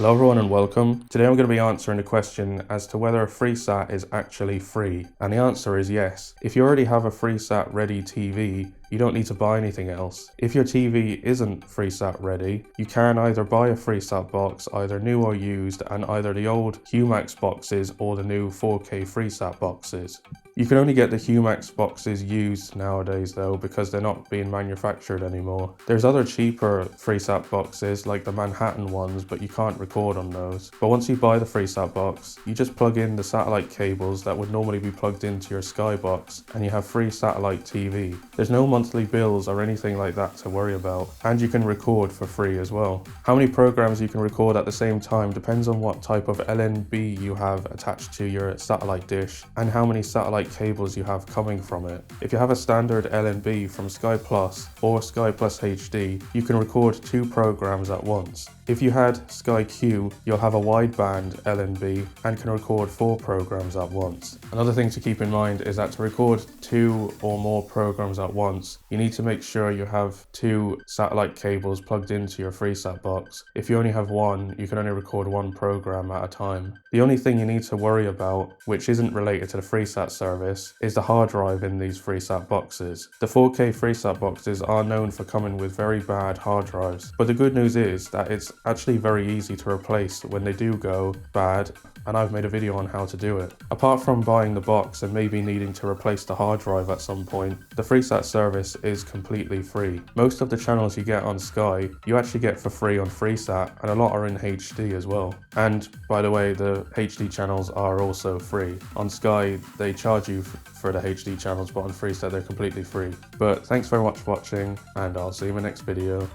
Hello everyone and welcome. Today I'm going to be answering the question as to whether a Freesat is actually free. And the answer is yes. If you already have a Freesat ready TV, you don't need to buy anything else. If your TV isn't Freesat ready, you can either buy a Freesat box, either new or used, and either the old chromax boxes or the new 4K Freesat boxes. You can only get the chromax boxes used nowadays though, because they're not being manufactured anymore. There's other cheaper Freesat boxes like the Manhattan ones, but you can't record on those. But once you buy the Freesat box, you just plug in the satellite cables that would normally be plugged into your Skybox and you have free satellite TV. There's no monthly bills or anything like that to worry about, and you can record for free as well. How many programs you can record at the same time depends on what type of LNB you have attached to your satellite dish and how many satellite cables you have coming from it. If you have a standard LNB from Sky Plus or Sky Plus HD, you can record 2 programs at once. If you had Sky Q, you'll have a wideband LNB and can record 4 programs at once. Another thing to keep in mind is that to record 2 or more programs at once, you need to make sure you have 2 satellite cables plugged into your Freesat box. If you only have 1, you can only record 1 program at a time. The only thing you need to worry about, which isn't related to the Freesat service, is the hard drive in these Freesat boxes. The 4K Freesat boxes are known for coming with very bad hard drives, but the good news is that it's actually very easy to replace when they do go bad, and I've made a video on how to do it. Apart from buying the box and maybe needing to replace the hard drive at some point, the Freesat service is completely free. Most of the channels you get on Sky, you actually get for free on Freesat, and a lot are in HD as well. And by the way, the HD channels are also free. On Sky, they charge you for the HD channels, but on Freesat, they're completely free. But thanks very much for watching, and I'll see you in my next video.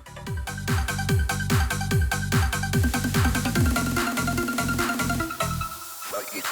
Like it.